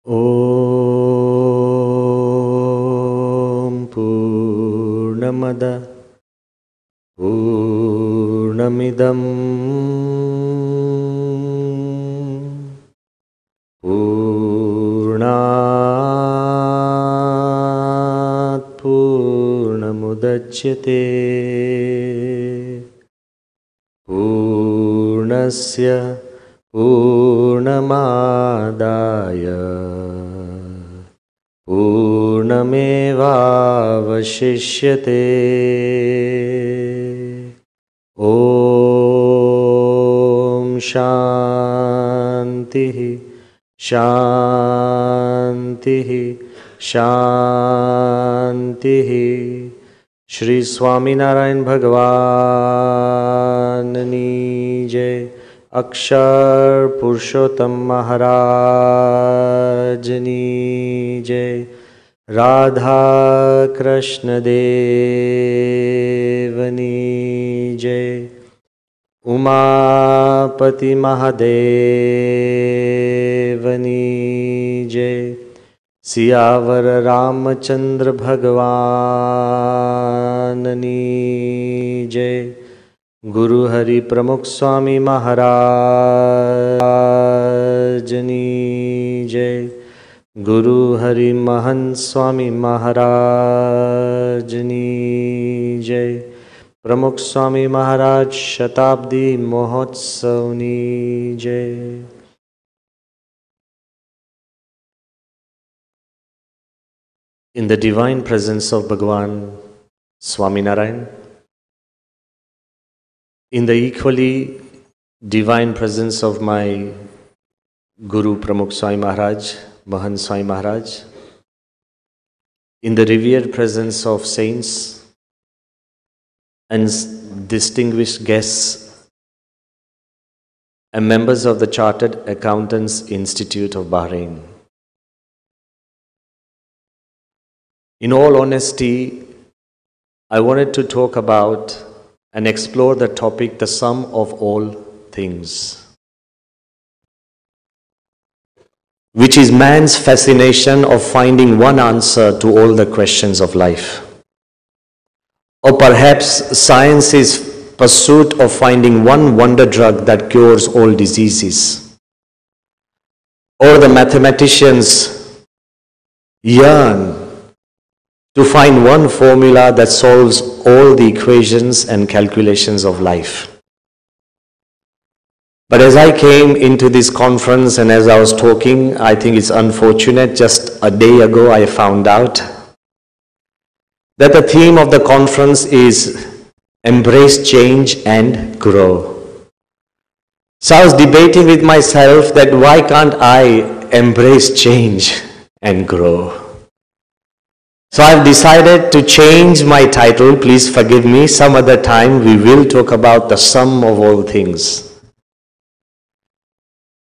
Om Purnamada Purnamidam Purnat Purnamudachyate Purnasya Purnamadaya Purnamevavashishyate. Om Shantihi Shantihi Shantihi. Shri Swami Bhagwan Jai. Akshar Purushottam Maharajani Jai. Radha Krishna Devani Jai. Umapati Mahadevani Jai. Siyavar Ramachandra Bhagwanani Jai. Guru Hari Pramukh Swami Maharajani Jai. Guru Hari Mahant Swami Maharajani Jai. Pramukh Swami Maharaj Shatabdi Mahotsavani Jai. In the divine presence of Bhagwan Swami Narayan, in the equally divine presence of my Guru Pramukh Swami Maharaj, Mahant Swami Maharaj, in the revered presence of saints and distinguished guests and members of the Chartered Accountants Institute of Bahrain. In all honesty, I wanted to talk about and explore the topic, the sum of all things, which is man's fascination of finding one answer to all the questions of life. Or perhaps science's pursuit of finding one wonder drug that cures all diseases. Or the mathematicians yearn to find one formula that solves all the equations and calculations of life. But as I came into this conference and as I was talking, I think it's unfortunate, just a day ago I found out that the theme of the conference is embrace change and grow. So I was debating with myself that why can't I embrace change and grow? So I've decided to change my title. Please forgive me. Some other time we will talk about the sum of all things.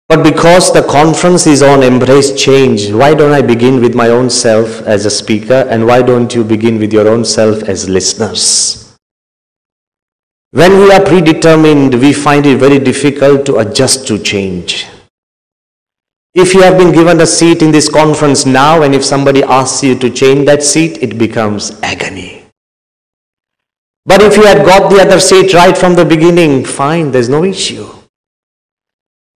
But because the conference is on embrace change, why don't I begin with my own self as a speaker, and why don't you begin with your own self as listeners? When we are predetermined, we find it very difficult to adjust to change. If you have been given a seat in this conference now, and if somebody asks you to change that seat, it becomes agony. But if you had got the other seat right from the beginning, fine, there's no issue.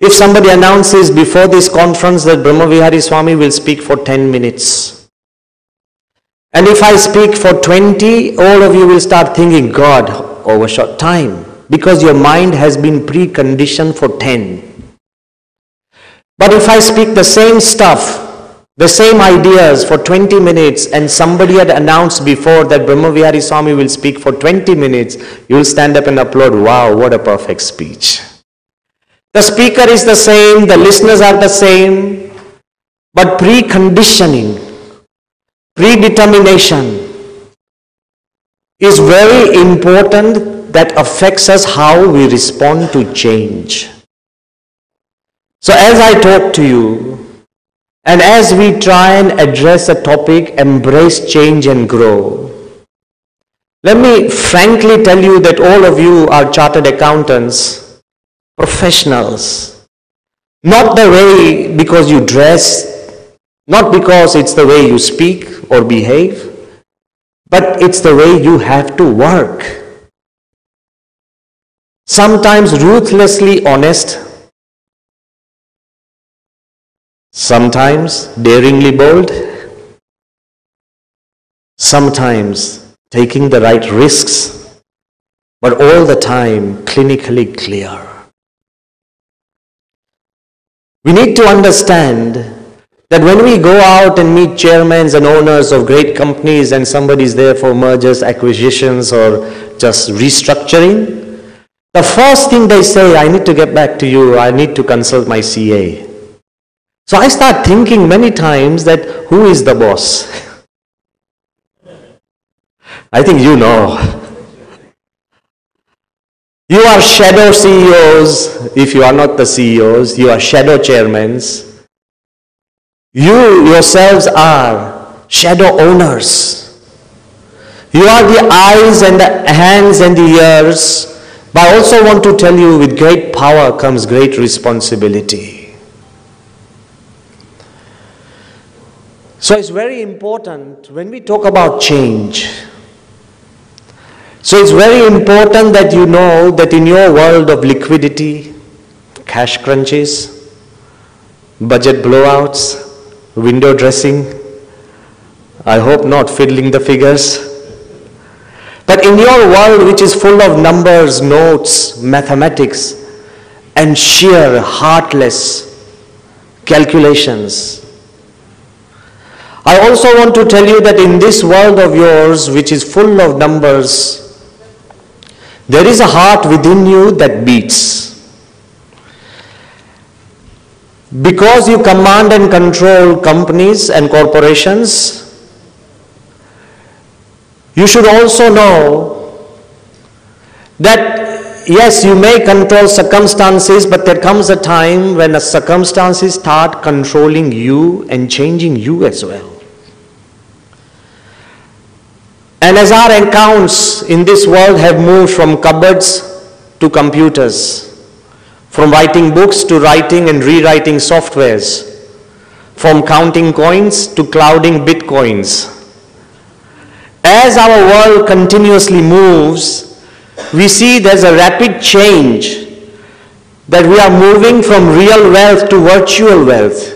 If somebody announces before this conference that Brhamvihari Swami will speak for 10 minutes, and if I speak for 20, all of you will start thinking, God, overshot time, because your mind has been preconditioned for 10. But if I speak the same stuff, the same ideas for 20 minutes, and somebody had announced before that Brhamvihari Swami will speak for 20 minutes, you will stand up and applaud, wow, what a perfect speech. The speaker is the same, the listeners are the same, but preconditioning, predetermination is very important that affects us how we respond to change. So as I talk to you, and as we try and address the topic, embrace change and grow, let me frankly tell you that all of you are chartered accountants, professionals. Not the way because you dress Not because it's the way you speak or behave, but it's the way you have to work. Sometimes ruthlessly honest, sometimes daringly bold, sometimes taking the right risks, but all the time clinically clear. We need to understand that when we go out and meet chairmen and owners of great companies and somebody's there for mergers, acquisitions, or just restructuring, the first thing they say, I need to get back to you, I need to consult my CA. So I start thinking many times that who is the boss? I think you know. You are shadow CEOs. If you are not the CEOs, you are shadow chairmen. You yourselves are shadow owners. You are the eyes and the hands and the ears. But I also want to tell you, with great power comes great responsibility. So it's very important when we talk about change. So it's very important that you know that in your world of liquidity, cash crunches, budget blowouts, window dressing, I hope not fiddling the figures, but in your world which is full of numbers, notes, mathematics, and sheer heartless calculations, I also want to tell you that in this world of yours which is full of numbers, there is a heart within you that beats. Because you command and control companies and corporations, you should also know that yes, you may control circumstances, but there comes a time when the circumstances start controlling you and changing you as well. And as our accounts in this world have moved from cupboards to computers, from writing books to writing and rewriting softwares, from counting coins to clouding bitcoins, as our world continuously moves, we see there's a rapid change, that we are moving from real wealth to virtual wealth.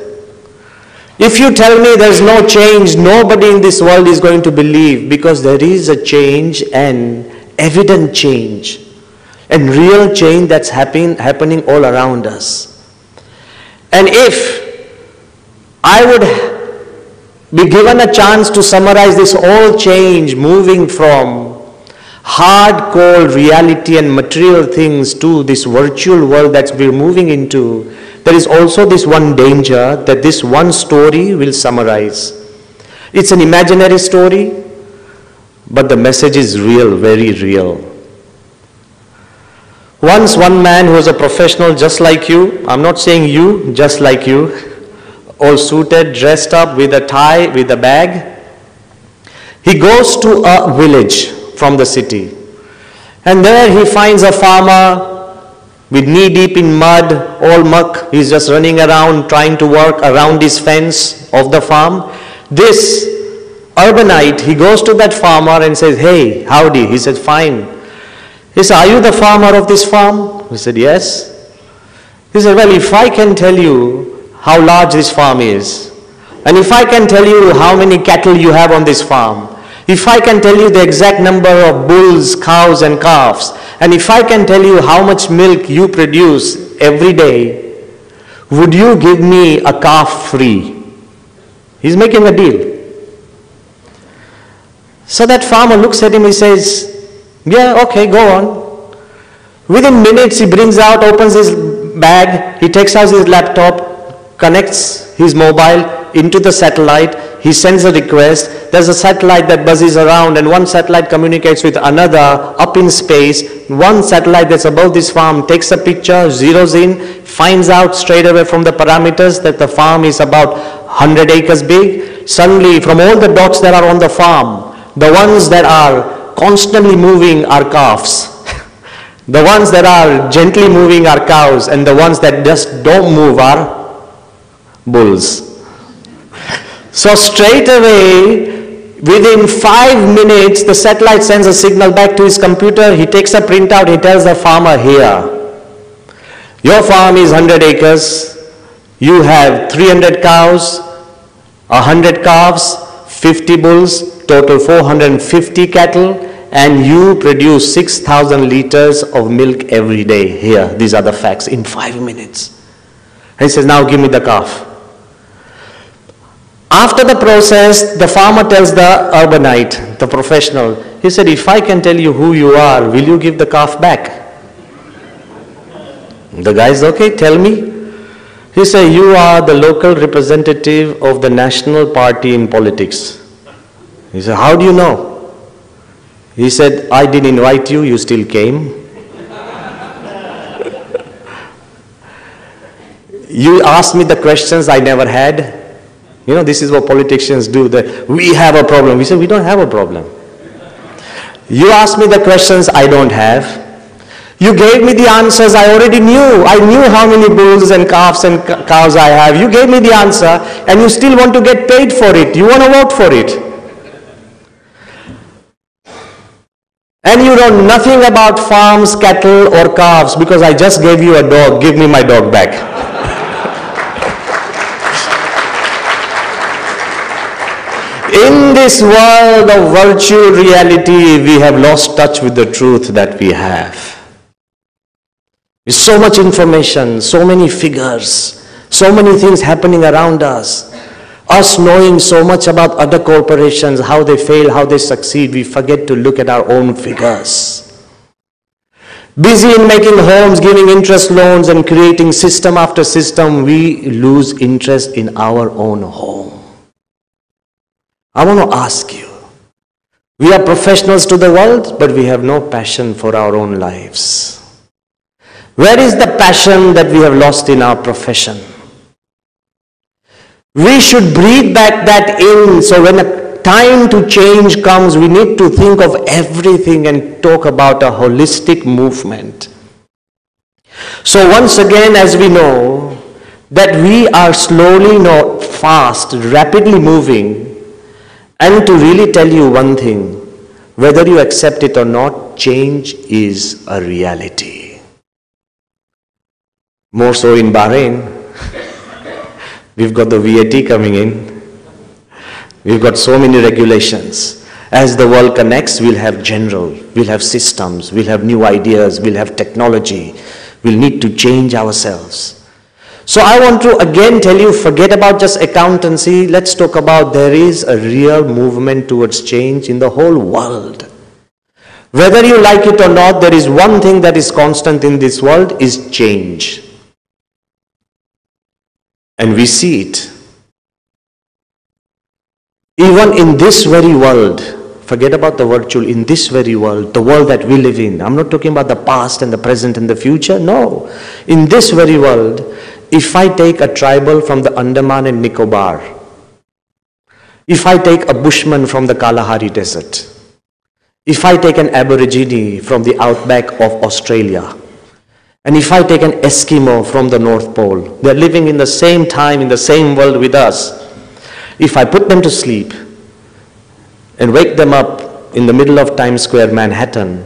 If you tell me there's no change, nobody in this world is going to believe, because there is a change, and evident change and real change that's happening all around us. And if I would be given a chance to summarize this whole change, moving from hard-core reality and material things to this virtual world that we're moving into, there is also this one danger that this one story will summarize. It's an imaginary story, but the message is real, very real. Once one man who was a professional just like you, I'm not saying you, just like you, all suited, dressed up with a tie, with a bag, he goes to a village from the city. And there he finds a farmer with knee deep in mud, all muck. He's just running around trying to work around his fence of the farm. This urbanite, he goes to that farmer and says, "Hey, howdy." He said, "Fine." He said, "Are you the farmer of this farm?" He said, "Yes." He said, "Well, if I can tell you how large this farm is, and if I can tell you how many cattle you have on this farm, if I can tell you the exact number of bulls, cows and calves, and if I can tell you how much milk you produce every day, would you give me a calf free?" He's making a deal. So that farmer looks at him, he says, "Yeah, okay, go on." Within minutes he brings out, opens his bag, he takes out his laptop, connects his mobile into the satellite, he sends a request, there's a satellite that buzzes around, and one satellite communicates with another up in space. One satellite that's above this farm takes a picture, zeroes in, finds out straight away from the parameters that the farm is about 100 acres big. Suddenly, from all the dots that are on the farm, the ones that are constantly moving are calves. The ones that are gently moving are cows, and the ones that just don't move are bulls. So straight away, within 5 minutes, the satellite sends a signal back to his computer. He takes a printout. He tells the farmer, here, your farm is 100 acres. You have 300 cows, 100 calves, 50 bulls, total 450 cattle, and you produce 6,000 liters of milk every day. Here, these are the facts in 5 minutes. He says, now give me the calf. After the process, the farmer tells the urbanite, the professional, he said, if I can tell you who you are, will you give the calf back? The guy is, okay, tell me. He said, you are the local representative of the national party in politics. He said, how do you know? He said, I didn't invite you, you still came. You asked me the questions I never had. You know, this is what politicians do. We have a problem. We say, we don't have a problem. You asked me the questions I don't have. You gave me the answers I already knew. I knew how many bulls and calves and cows I have. You gave me the answer and you still want to get paid for it. You want to vote for it. And you know nothing about farms, cattle or calves because I just gave you a dog. Give me my dog back. In this world of virtue reality, we have lost touch with the truth that we have. With so much information, so many figures, so many things happening around us. Us knowing so much about other corporations, how they fail, how they succeed, we forget to look at our own figures. Busy in making homes, giving interest loans and creating system after system, we lose interest in our own home. I want to ask you, we are professionals to the world, but we have no passion for our own lives. Where is the passion that we have lost in our profession? We should breathe back that in, so when a time to change comes, we need to think of everything and talk about a holistic movement. So once again, as we know, that we are slowly, not fast, rapidly moving, and to really tell you one thing, whether you accept it or not, change is a reality. More so in Bahrain. We've got the VAT coming in. We've got so many regulations. As the world connects, we'll have general, we'll have systems, we'll have new ideas, we'll have technology. We'll need to change ourselves. So I want to again tell you, forget about just accountancy. Let's talk about there is a real movement towards change in the whole world. Whether you like it or not, there is one thing that is constant in this world is change. And we see it. Even in this very world, forget about the virtual, in this very world, the world that we live in. I'm not talking about the past and the present and the future. No. In this very world, if I take a tribal from the Andaman and Nicobar, if I take a bushman from the Kalahari Desert, if I take an aborigine from the outback of Australia, and if I take an Eskimo from the North Pole, they're living in the same time, in the same world with us. If I put them to sleep and wake them up in the middle of Times Square, Manhattan,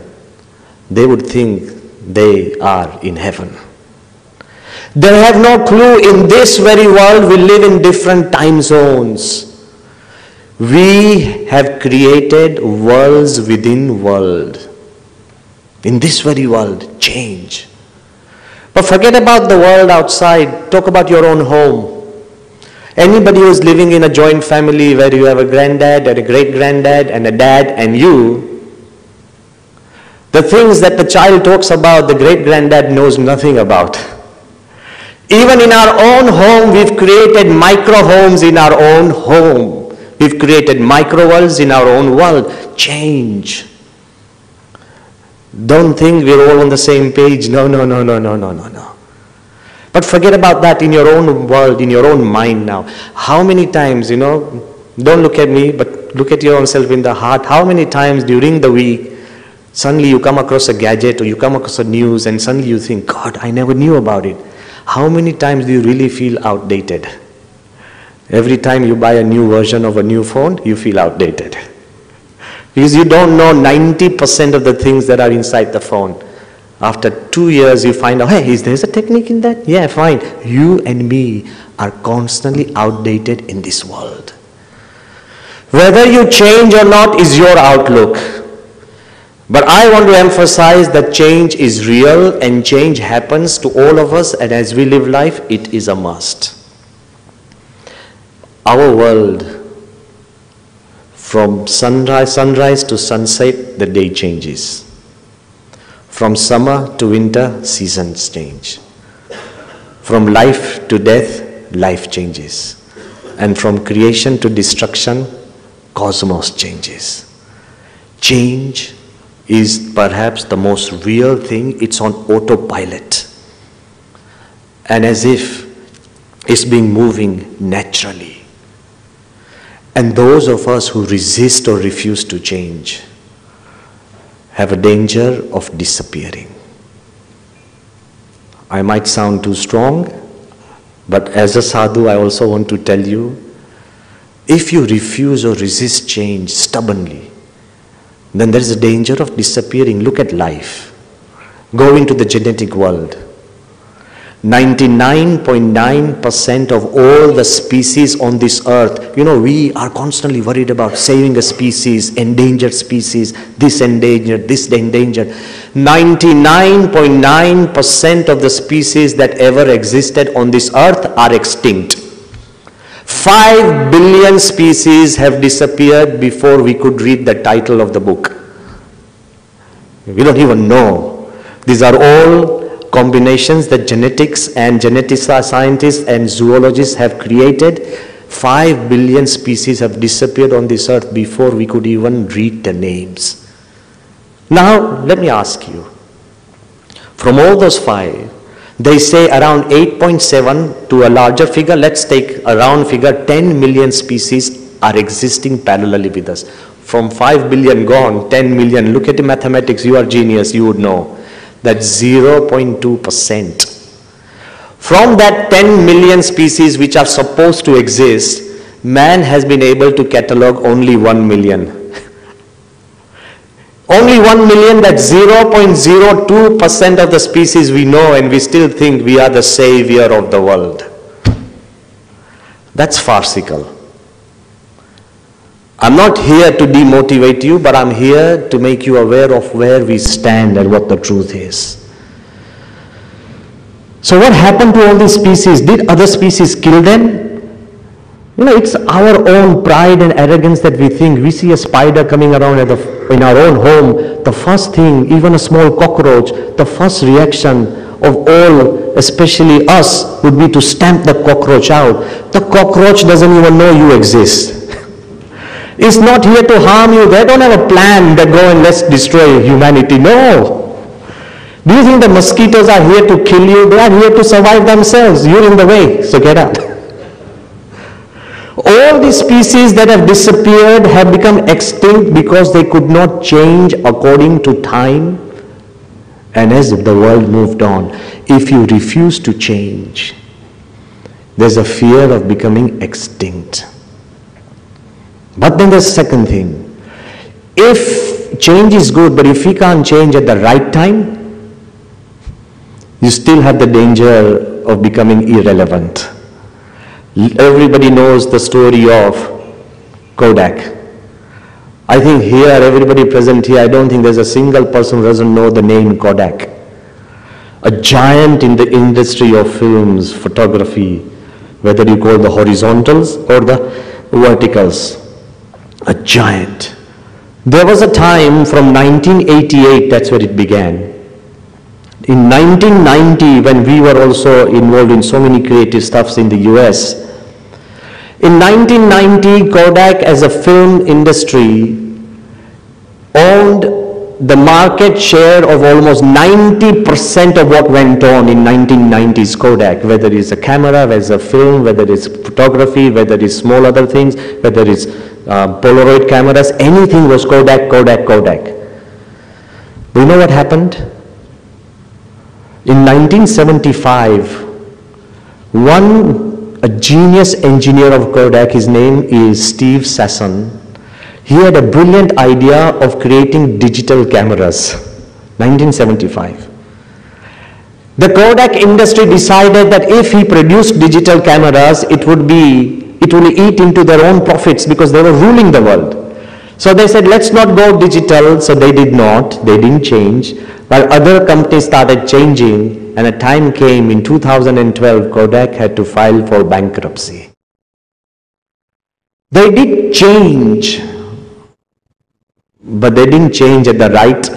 they would think they are in heaven. They have no clue in this very world we live in different time zones. We have created worlds within world. In this very world, change. But forget about the world outside. Talk about your own home. Anybody who is living in a joint family where you have a granddad and a great-granddad and a dad and you, the things that the child talks about, the great-granddad knows nothing about. Even in our own home, we've created micro-homes in our own home. We've created micro-worlds in our own world. Change. Don't think we're all on the same page. No. But forget about that in your own world, in your own mind now. How many times, don't look at me, but look at your own self in the heart. How many times during the week, suddenly you come across a gadget or you come across a news and suddenly you think, God, I never knew about it. How many times do you really feel outdated? Every time you buy a new version of a new phone, you feel outdated. Because you don't know 90% of the things that are inside the phone. After 2 years, you find out, hey, is there a technique in that? Yeah, fine. You and me are constantly outdated in this world. Whether you change or not is your outlook. But I want to emphasize that change is real and change happens to all of us, and as we live life, it is a must. Our world, from sunrise to sunset, the day changes. From summer to winter, seasons change. From life to death, life changes. And from creation to destruction, cosmos changes. Change is perhaps the most real thing. It's on autopilot. And as if it's being moving naturally. And those of us who resist or refuse to change have a danger of disappearing. I might sound too strong, but as a sadhu, I also want to tell you, if you refuse or resist change stubbornly, then there is a danger of disappearing. Look at life. Go into the genetic world. 99.9% of all the species on this earth, we are constantly worried about saving a species, endangered species, this endangered, this endangered. 99.9% of the species that ever existed on this earth are extinct. 5 billion species have disappeared before we could read the title of the book. We don't even know. These are all combinations that genetics and scientists and zoologists have created. 5 billion species have disappeared on this earth before we could even read the names. Now, let me ask you, from all those 5, they say around 8.7 to a larger figure, let's take a round figure, 10 million species are existing parallelly with us. From 5 billion gone, 10 million, look at the mathematics, you are genius, you would know. That's 0.2%. From that 10 million species which are supposed to exist, man has been able to catalog only 1 million. Only 1 million, that's 0.02% of the species we know, and we still think we are the savior of the world. That's farcical. I'm not here to demotivate you, but I'm here to make you aware of where we stand and what the truth is. So what happened to all these species? Did other species kill them? It's our own pride and arrogance that we think. We see a spider coming around in our own home. The first thing, even a small cockroach, the first reaction of all, especially us, would be to stamp the cockroach out. The cockroach doesn't even know you exist. It's not here to harm you. They don't have a plan that go and let's destroy humanity. No. Do you think the mosquitoes are here to kill you? They are here to survive themselves. You're in the way, so get out. All the species that have disappeared have become extinct because they could not change according to time. And as the world moved on, if you refuse to change, there's a fear of becoming extinct. But then there's a second thing. If change is good, but if we can't change at the right time, you still have the danger of becoming irrelevant. Everybody knows the story of Kodak. I think here, everybody present here, I don't think there's a single person who doesn't know the name Kodak. A giant in the industry of films, photography, whether you call the horizontals or the verticals. A giant. There was a time from 1988, that's where it began. In 1990, when we were also involved in so many creative stuffs in the US, in 1990, Kodak as a film industry owned the market share of almost 90% of what went on in 1990s Kodak, whether it's a camera, whether it's a film, whether it's photography, whether it's small other things, whether it's Polaroid cameras, anything was Kodak, Kodak, Kodak. Do you know what happened? In 1975, one a genius engineer of Kodak. His name is Steve Sasson. He had a brilliant idea of creating digital cameras, 1975. The Kodak industry decided that if he produced digital cameras, it will eat into their own profits because they were ruling the world. So they said, let's not go digital. So they did not. They didn't change. While other companies started changing, and a time came in 2012, Kodak had to file for bankruptcy. They did change, but they didn't change at the right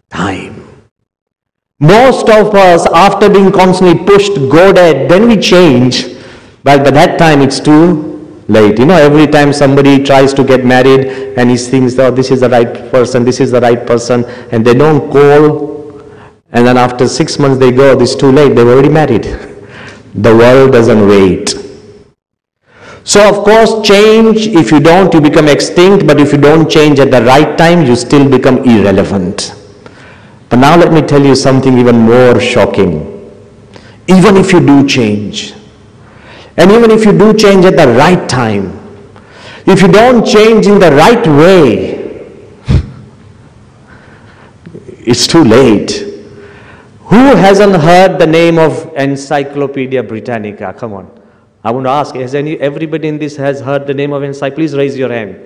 time. Most of us, after being constantly pushed, goaded, then we change. But by that time, it's too late. You know, every time somebody tries to get married and he thinks, oh, this is the right person, and they don't call. And then after 6 months they go, this is too late, they've already married. The world doesn't wait. So of course, change, if you don't, you become extinct, but if you don't change at the right time, you still become irrelevant. But now let me tell you something even more shocking. Even if you do change, and even if you do change at the right time, if you don't change in the right way, it's too late. Who hasn't heard the name of Encyclopedia Britannica? Come on. I want to ask, has everybody in this has heard the name of Encyclopedia? Please raise your hand.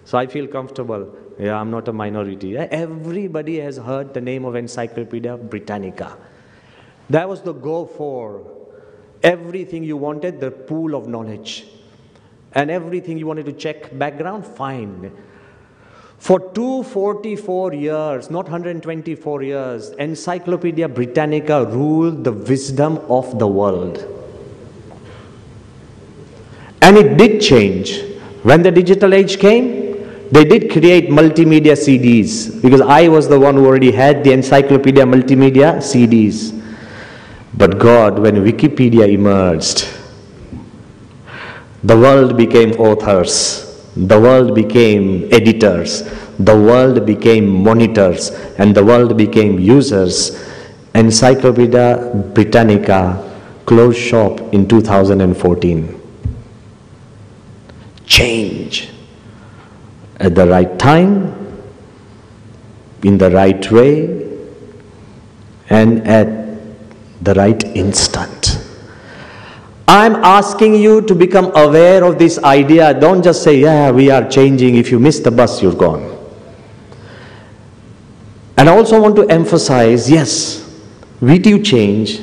So I feel comfortable. Yeah, I'm not a minority. Everybody has heard the name of Encyclopedia Britannica. That was the go for everything you wanted, the pool of knowledge. And everything you wanted to check background, fine. For 244 years, not 124 years, Encyclopedia Britannica ruled the wisdom of the world. And it did change. When the digital age came, they did create multimedia CDs, because I was the one who already had the Encyclopedia Multimedia CDs. But God, when Wikipedia emerged, the world became authors, the world became editors, the world became monitors, and the world became users. Encyclopedia Britannica closed shop in 2014. Change at the right time, in the right way, and at the right instant. I'm asking you to become aware of this idea. Don't just say, yeah, we are changing. If you miss the bus, you're gone. And I also want to emphasize, yes, we do change.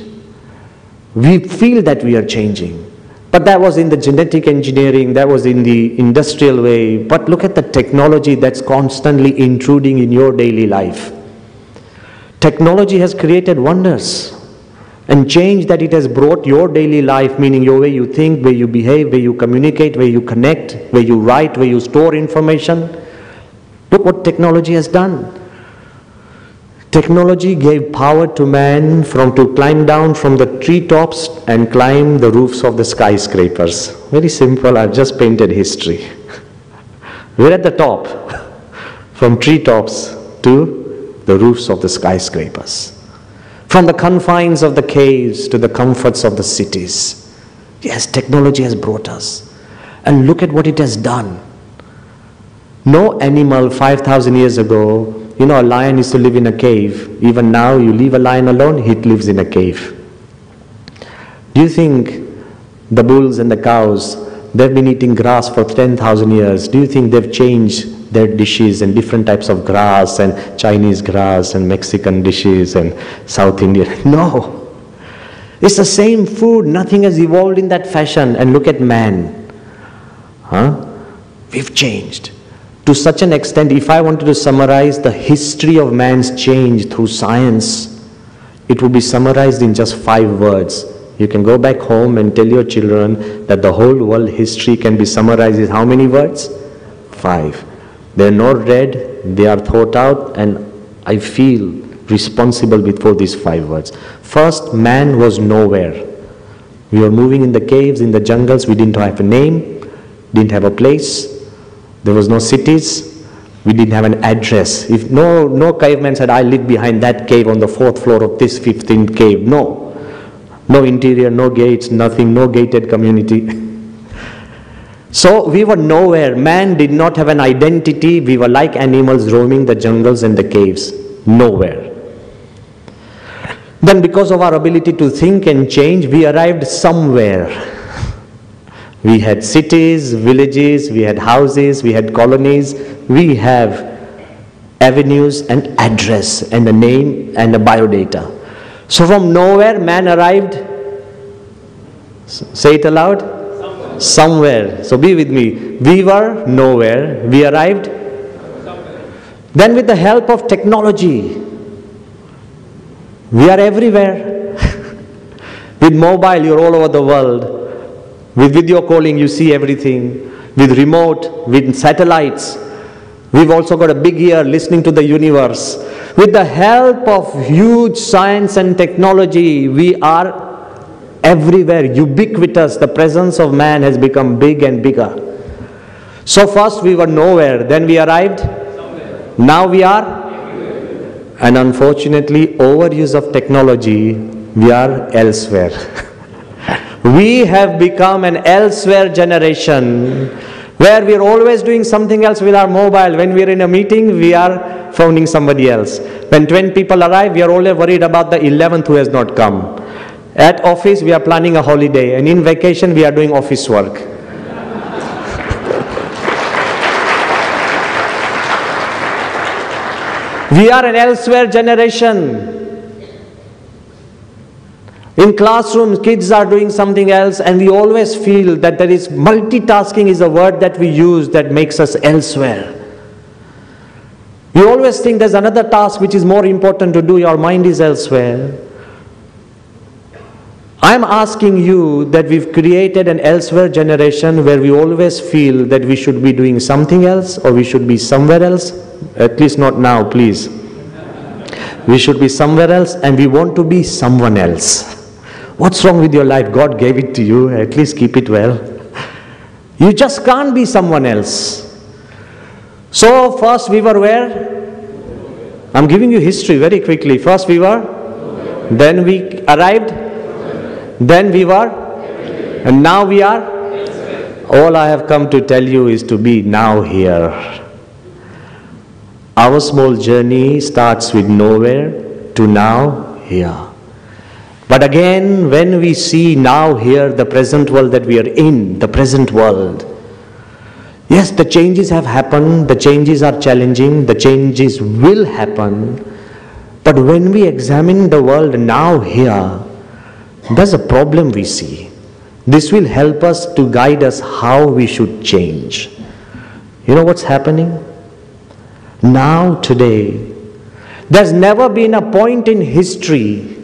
We feel that we are changing. But that was in the genetic engineering, that was in the industrial way. But look at the technology that's constantly intruding in your daily life. Technology has created wonders. And change that it has brought your daily life, meaning your way you think, way you behave, way you communicate, way you connect, way you write, way you store information. Look what technology has done. Technology gave power to man to climb down from the treetops and climb the roofs of the skyscrapers. Very simple, I've just painted history. We're at the top, from treetops to the roofs of the skyscrapers. From the confines of the caves to the comforts of the cities. Yes, technology has brought us. And look at what it has done. No animal 5,000 years ago, you know, a lion used to live in a cave. Even now, you leave a lion alone, it lives in a cave. Do you think the bulls and the cows, they've been eating grass for 10,000 years. Do you think they've changed their dishes and different types of grass and Chinese grass and Mexican dishes and South Indian? No. It's the same food. Nothing has evolved in that fashion. And look at man. We've changed. To such an extent, if I wanted to summarize the history of man's change through science, it would be summarized in just 5 words. You can go back home and tell your children that the whole world history can be summarized in how many words? 5. They're not read, they are thought out, and I feel responsible for these 5 words. First, man was nowhere. We were moving in the caves, in the jungles, we didn't have a name, didn't have a place, there was no cities, we didn't have an address. If no caveman said, I live behind that cave on the 4th floor of this 15th cave, no. No interior, no gates, nothing, no gated community. So we were nowhere. Man did not have an identity. We were like animals roaming the jungles and the caves. Nowhere. Then because of our ability to think and change, we arrived somewhere. We had cities, villages, we had houses, we had colonies. We have avenues and address and a name and a biodata. So from nowhere, man arrived. Say it aloud. Somewhere. So be with me. We were nowhere. We arrived somewhere. Then with the help of technology, we are everywhere. With mobile, you're all over the world. With video calling, you see everything. With remote, with satellites. We've also got a big ear listening to the universe. With the help of huge science and technology, we are everywhere, ubiquitous. The presence of man has become big and bigger. So first we were nowhere, then we arrived somewhere. Now we are everywhere. And unfortunately, overuse of technology, we are elsewhere. We have become an elsewhere generation where we are always doing something else with our mobile. When we are in a meeting, we are phoning somebody else. When 20 people arrive, we are only worried about the 11th who has not come. At office, we are planning a holiday, and in vacation, we are doing office work. We are an elsewhere generation. In classrooms, kids are doing something else, and we always feel that there is multitasking is a word that we use that makes us elsewhere. We always think there's another task which is more important to do. Your mind is elsewhere. I'm asking you that we've created an elsewhere generation where we always feel that we should be doing something else or we should be somewhere else. At least not now, please. We should be somewhere else and we want to be someone else. What's wrong with your life? God gave it to you. At least keep it well. You just can't be someone else. So first we were where? I'm giving you history very quickly. First we were, then we arrived, then we were, and now we are. All I have come to tell you is to be now here. Our small journey starts with nowhere to now here. But again, when we see now here the present world that we are in, the present world, yes, the changes have happened, the changes are challenging, the changes will happen. But when we examine the world now here, there's a problem we see. This will help us to guide us how we should change. You know what's happening? Now, today, there's never been a point in history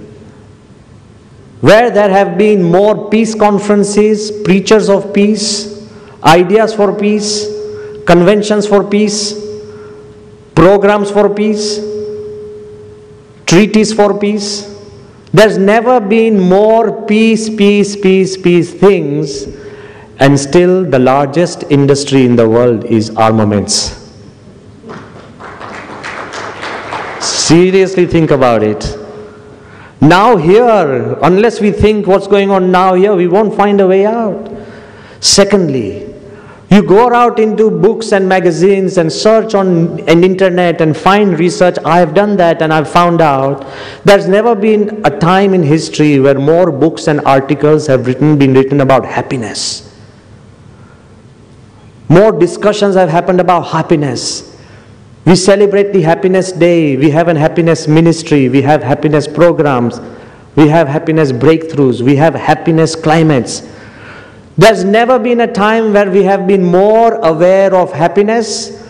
where there have been more peace conferences, preachers of peace, ideas for peace, conventions for peace, programs for peace, treaties for peace. There's never been more peace things, and still the largest industry in the world is armaments. Seriously think about it. Now here, unless we think what's going on now here, we won't find a way out. Secondly, you go out into books and magazines and search on an internet and find research. I have done that and I've found out there's never been a time in history where more books and articles have been written about happiness. More discussions have happened about happiness. We celebrate the happiness day. We have a happiness ministry. We have happiness programs. We have happiness breakthroughs. We have happiness climates. There's never been a time where we have been more aware of happiness.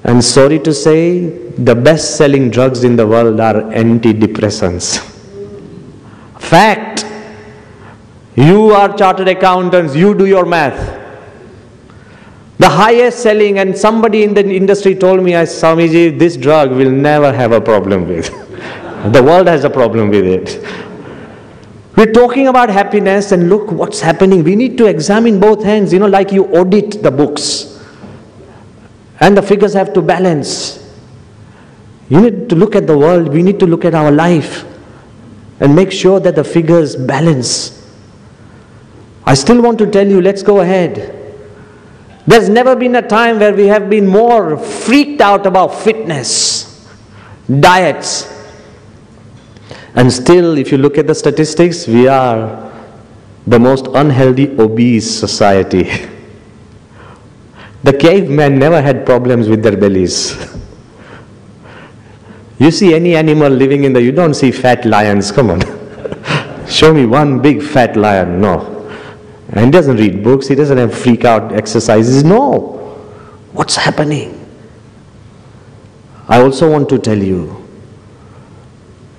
And sorry to say, the best-selling drugs in the world are antidepressants. Fact. You are chartered accountants, you do your math. The highest selling, and somebody in the industry told me, Swamiji, this drug will never have a problem with. The world has a problem with it. We're talking about happiness and look what's happening. We need to examine both ends, like you audit the books. And the figures have to balance. You need to look at the world, we need to look at our life. and make sure that the figures balance. I still want to tell you, let's go ahead. There's never been a time where we have been more freaked out about fitness, diets. And still, if you look at the statistics, we are the most unhealthy, obese society. The cavemen never had problems with their bellies. You see any animal living in you don't see fat lions, come on. Show me one big fat lion, no. And he doesn't read books, he doesn't have freak out exercises, no. What's happening? I also want to tell you,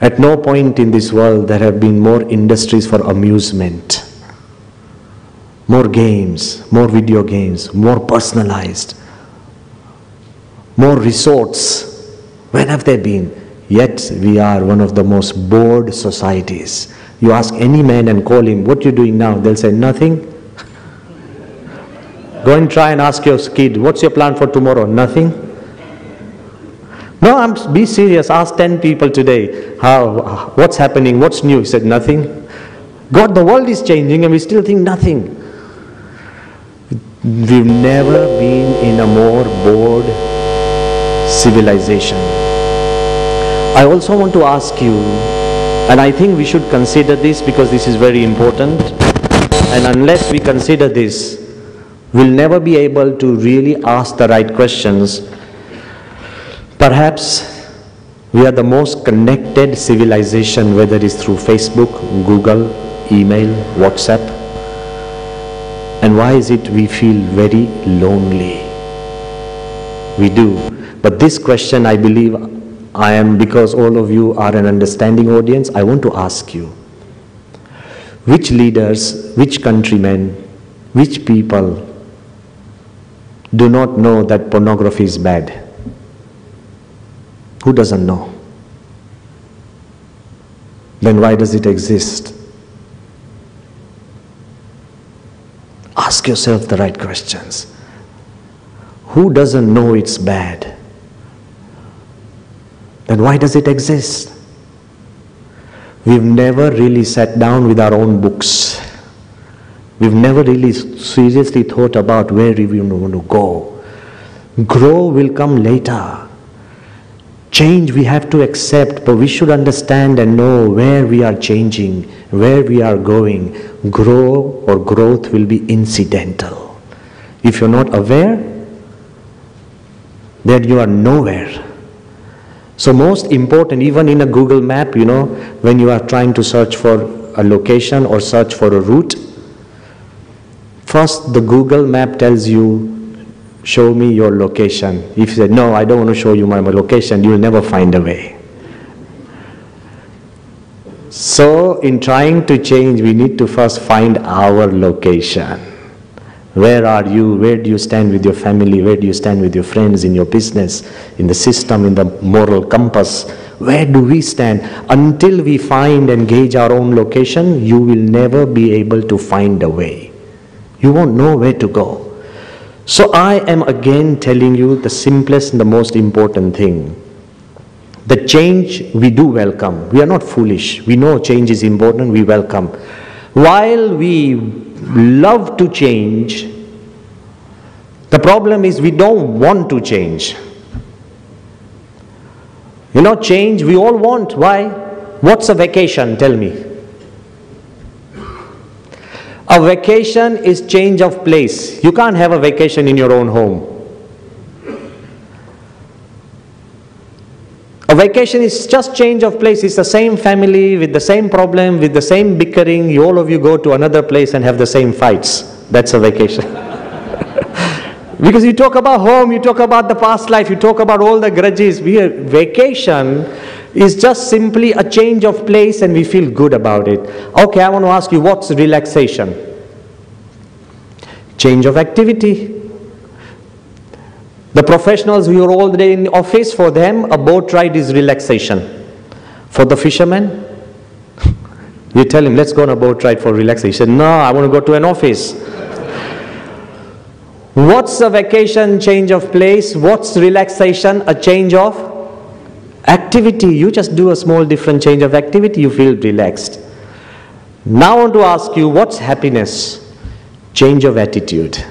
at no point in this world there have been more industries for amusement, more games, more video games, more personalized, more resorts. When have they been? Yet we are one of the most bored societies. You ask any man and call him, what are you doing now? They'll say, nothing. Go and try and ask your kid, what's your plan for tomorrow? Nothing. No, be serious. Ask 10 people today, what's happening? What's new? He said, nothing. God, the world is changing and we still think nothing. We've never been in a more bored civilization. I also want to ask you, and I think we should consider this because this is very important, and unless we consider this, we'll never be able to really ask the right questions. Perhaps we are the most connected civilization, whether it's through Facebook, Google, email, WhatsApp. And why is it we feel very lonely? We do. But this question, I believe, because all of you are an understanding audience, I want to ask you, which leaders, which countrymen, which people do not know that pornography is bad? Who doesn't know? Then why does it exist? Ask yourself the right questions. Who doesn't know it's bad? Then why does it exist? We've never really sat down with our own books. We've never really seriously thought about where we want to go. Grow will come later. Change we have to accept, but we should understand and know where we are changing, where we are going. Grow or growth will be incidental. If you're not aware, then you are nowhere. So most important, even in a Google map, when you are trying to search for a location or search for a route, first the Google map tells you, show me your location. If you say, no, I don't want to show you my location, you will never find a way. So in trying to change, we need to first find our location. Where are you? Where do you stand with your family? Where do you stand with your friends, in your business, in the system, in the moral compass? Where do we stand? Until we find and gauge our own location, you will never be able to find a way. You won't know where to go. So I am again telling you the simplest and the most important thing. The change we do welcome. We are not foolish. We know change is important, we welcome. While we love to change, the problem is we don't want to change. Change we all want. Why? What's a vacation? Tell me. A vacation is change of place. You can't have a vacation in your own home. A vacation is just change of place. It's the same family with the same problem, with the same bickering. All of you go to another place and have the same fights. That's a vacation. Because you talk about home, you talk about the past life, you talk about all the grudges. Vacation is just simply a change of place and we feel good about it. Okay, I want to ask you, what's relaxation? Change of activity. The professionals who are all day in the office, for them a boat ride is relaxation. For the fisherman, you tell him, let's go on a boat ride for relaxation. No, I want to go to an office. What's a vacation? Change of place. What's relaxation? A change of Activity, you just do a small different change of activity, you feel relaxed. Now I want to ask you, what's happiness? Change of attitude.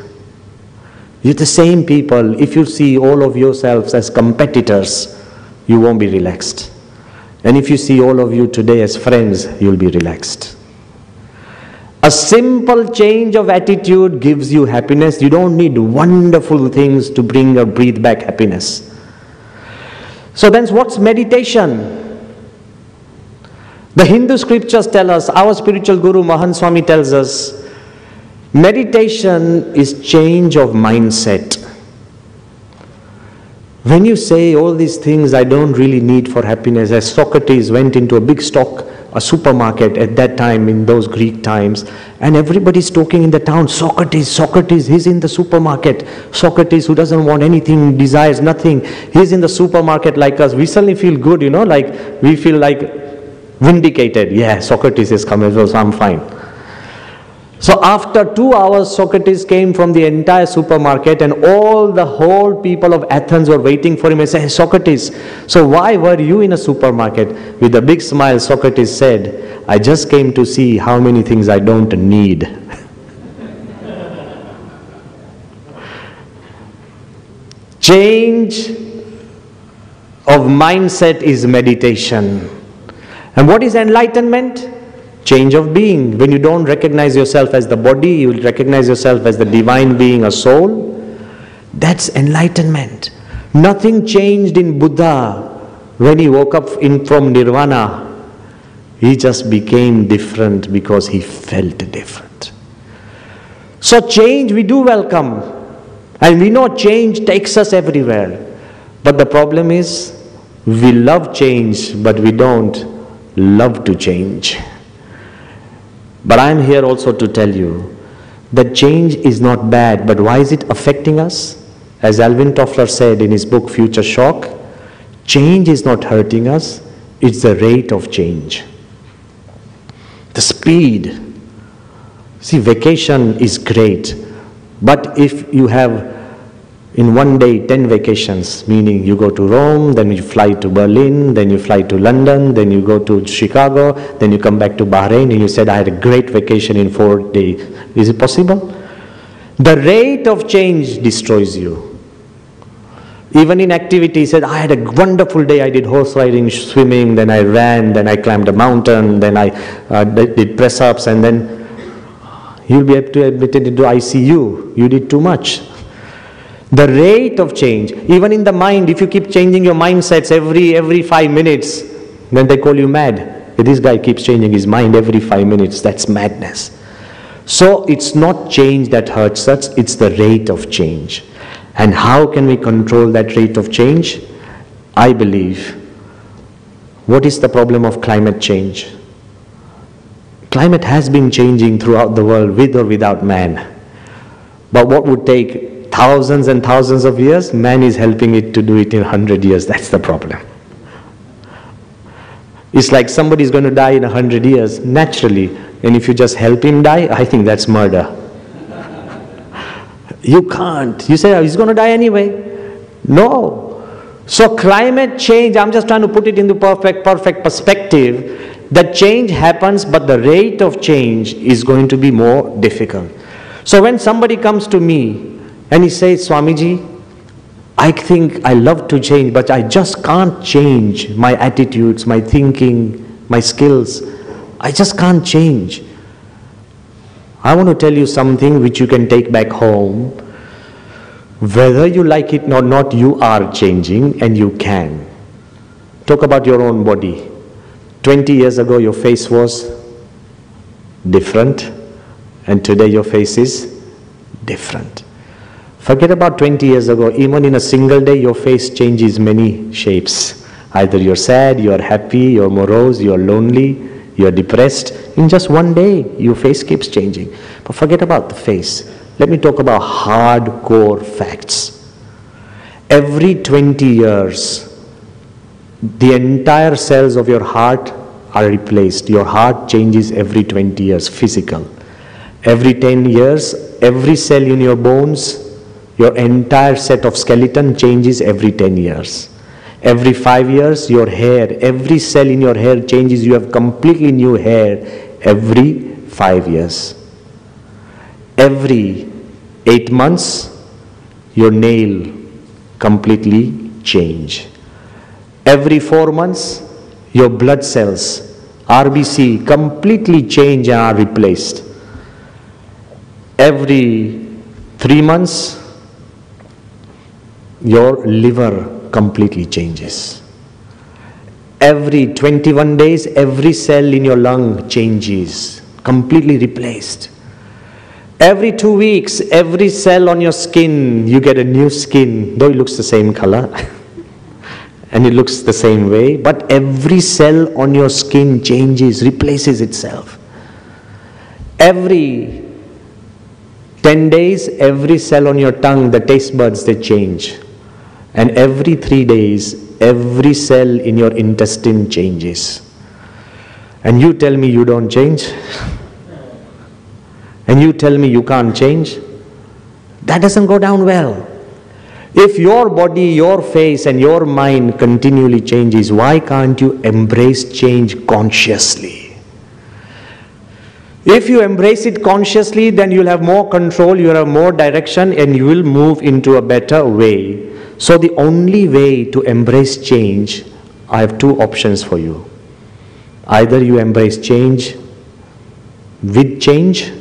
You're the same people. If you see all of yourselves as competitors, you won't be relaxed. And if you see all of you today as friends, you'll be relaxed. A simple change of attitude gives you happiness. You don't need wonderful things to bring or breathe back happiness. So then what's meditation? The Hindu scriptures tell us, our spiritual guru Mahan Swami tells us, meditation is change of mindset. When you say all these things I don't really need for happiness, as Socrates went into a big a supermarket at that time in those Greek times, and everybody's talking in the town, Socrates, he's in the supermarket. Socrates who doesn't want anything, desires nothing, he's in the supermarket like us. We suddenly feel good, like we feel like vindicated. Yeah, Socrates is coming, so I'm fine. So after 2 hours, Socrates came from the entire supermarket, and the whole people of Athens were waiting for him and said, hey, Socrates, so why were you in a supermarket? With a big smile, Socrates said, I just came to see how many things I don't need. Change of mindset is meditation. And what is enlightenment? Change of being. When you don't recognize yourself as the body, you will recognize yourself as the divine being, a soul. That's enlightenment. Nothing changed in Buddha when he woke up from nirvana. He just became different because he felt different. So change we do welcome. And we know change takes us everywhere. But the problem is, we love change, but we don't love to change. But I am here also to tell you that change is not bad, but why is it affecting us? As Alvin Toffler said in his book Future Shock, change is not hurting us, it's the rate of change. The speed. See, vacation is great, but if you have in one day 10 vacations, meaning you go to Rome, then you fly to Berlin, then you fly to London, then you go to Chicago, then you come back to Bahrain, and you said, I had a great vacation in 4 days. Is it possible? The rate of change destroys you. Even in activity, he said, I had a wonderful day, I did horse riding, swimming, then I ran, then I climbed a mountain, then I did press-ups, and then you'll be able to admitted into ICU. You did too much. The rate of change, even in the mind, if you keep changing your mindsets every 5 minutes, then they call you mad. This guy keeps changing his mind every 5 minutes. That's madness. So it's not change that hurts us, it's the rate of change. And how can we control that rate of change? I believe, what is the problem of climate change? Climate has been changing throughout the world with or without man. But what would take thousands and thousands of years, man is helping it to do it in 100 years. That's the problem. It's like somebody is going to die in 100 years, naturally. And if you just help him die, I think that's murder. You can't. You say, oh, he's going to die anyway. No. So climate change, I'm just trying to put it into perfect perspective. That change happens, but the rate of change is going to be more difficult. So when somebody comes to me, and he says, Swamiji, I think I love to change, but I just can't change my attitudes, my thinking, my skills. I just can't change. I want to tell you something which you can take back home. Whether you like it or not, you are changing, and you can. Talk about your own body. 20 years ago, your face was different, and today your face is different. Forget about 20 years ago. Even in a single day, your face changes many shapes. Either you're sad, you're happy, you're morose, you're lonely, you're depressed. In just one day, your face keeps changing. But forget about the face. Let me talk about hardcore facts. Every 20 years, the entire cells of your heart are replaced. Your heart changes every 20 years, physical. Every 10 years, every cell in your bones, your entire set of skeleton changes every 10 years. Every 5 years, your hair, every cell in your hair changes. You have completely new hair every 5 years. Every 8 months, your nail completely change. Every 4 months, your blood cells, RBC, completely change and are replaced. Every 3 months, your liver completely changes. Every 21 days, every cell in your lung changes, completely replaced. Every 2 weeks, every cell on your skin, you get a new skin, though it looks the same color and it looks the same way, but every cell on your skin changes, replaces itself. Every 10 days, every cell on your tongue, the taste buds, they change. And every 3 days, every cell in your intestine changes. And you tell me you don't change? And you tell me you can't change? That doesn't go down well. If your body, your face and your mind continually changes, why can't you embrace change consciously? If you embrace it consciously, then you'll have more control, you'll have more direction, and you will move into a better way. So the only way to embrace change, I have two options for you. Either you embrace change with change,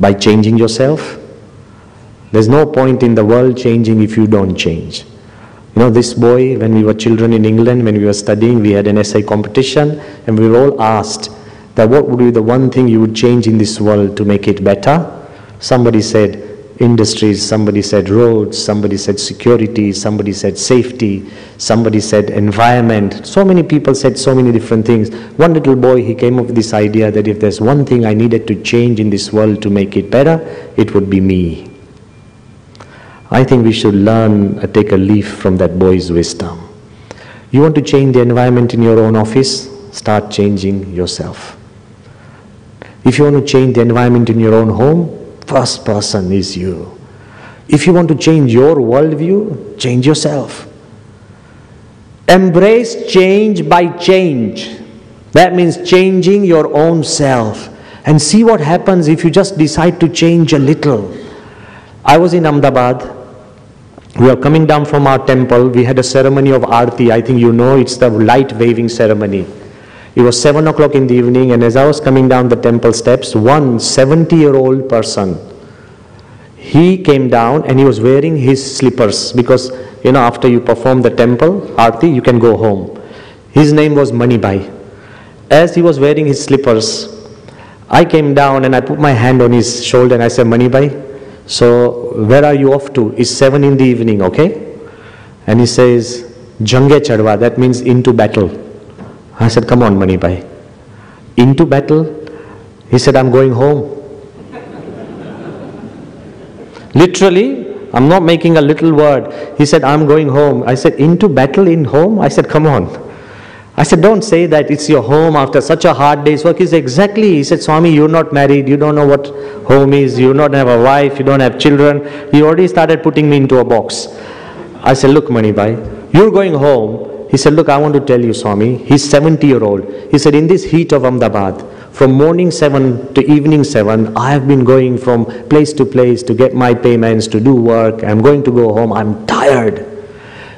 by changing yourself. There's no point in the world changing if you don't change. You know, this boy, when we were children in England, when we were studying, we had an essay competition, and we were all asked that what would be the one thing you would change in this world to make it better? Somebody said industries, somebody said roads, somebody said security, somebody said safety, somebody said environment. So many people said so many different things. One little boy, he came up with this idea that if there's one thing I needed to change in this world to make it better, it would be me. I think we should learn, take a leaf from that boy's wisdom. You want to change the environment in your own office? Start changing yourself. If you want to change the environment in your own home, first person is you. If you want to change your worldview, change yourself. Embrace change by change. That means changing your own self. And see what happens if you just decide to change a little. I was in Ahmedabad. We are coming down from our temple. We had a ceremony of Aarti. I think you know, it's the light waving ceremony. It was 7 o'clock in the evening, and as I was coming down the temple steps, one 70-year-old person, he came down and he was wearing his slippers because, you know, after you perform the temple Aarti, you can go home. His name was Manibhai. As he was wearing his slippers, I came down and I put my hand on his shoulder and I said, Manibhai, so where are you off to? It's 7 in the evening, okay? And he says, Jange Chadwa, that means into battle. I said, come on, Manibhai. Into battle? He said, I'm going home. Literally, I'm not making a little word. He said, I'm going home. I said, into battle in home? I said, come on. I said, don't say that it's your home after such a hard day's work. He said, exactly. He said, Swami, you're not married. You don't know what home is. You don't have a wife. You don't have children. He already started putting me into a box. I said, look, Manibhai, you're going home. He said, look, I want to tell you, Swami, he's 70-year-old. He said, in this heat of Ahmedabad, from morning 7 to evening 7, I have been going from place to place to get my payments, to do work. I'm going to go home. I'm tired.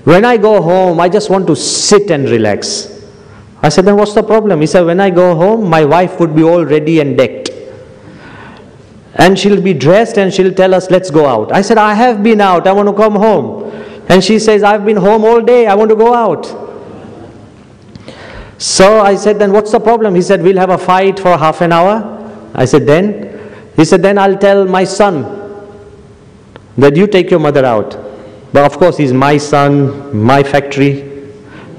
When I go home, I just want to sit and relax. I said, then what's the problem? He said, when I go home, my wife would be all ready and decked. And she'll be dressed and she'll tell us, let's go out. I said, I have been out. I want to come home. And she says, I've been home all day. I want to go out. So I said, then what's the problem? He said, we'll have a fight for half an hour. I said, then? He said, then I'll tell my son that you take your mother out. But of course, he's my son, my factory.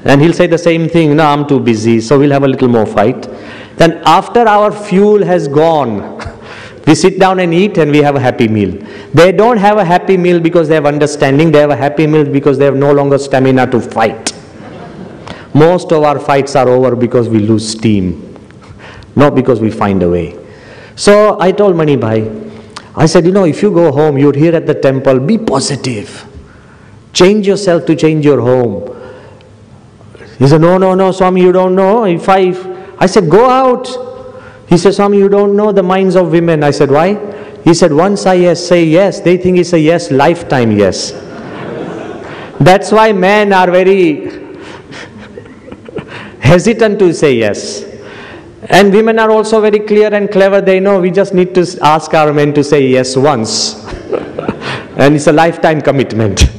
And he'll say the same thing, no, I'm too busy. So we'll have a little more fight. Then after our fuel has gone, we sit down and eat and we have a happy meal. They don't have a happy meal because they have understanding. They have a happy meal because they have no longer stamina to fight. Most of our fights are over because we lose steam, not because we find a way. So I told Manibhai, I said, you know, if you go home, you're here at the temple, be positive. Change yourself to change your home. He said, no, Swami, you don't know. I said, go out. He said, Swami, you don't know the minds of women. I said, why? He said, once I say yes, they think it's a yes, lifetime yes. That's why men are very hesitant to say yes. And women are also very clear and clever. They know we just need to ask our men to say yes once. And it's a lifetime commitment.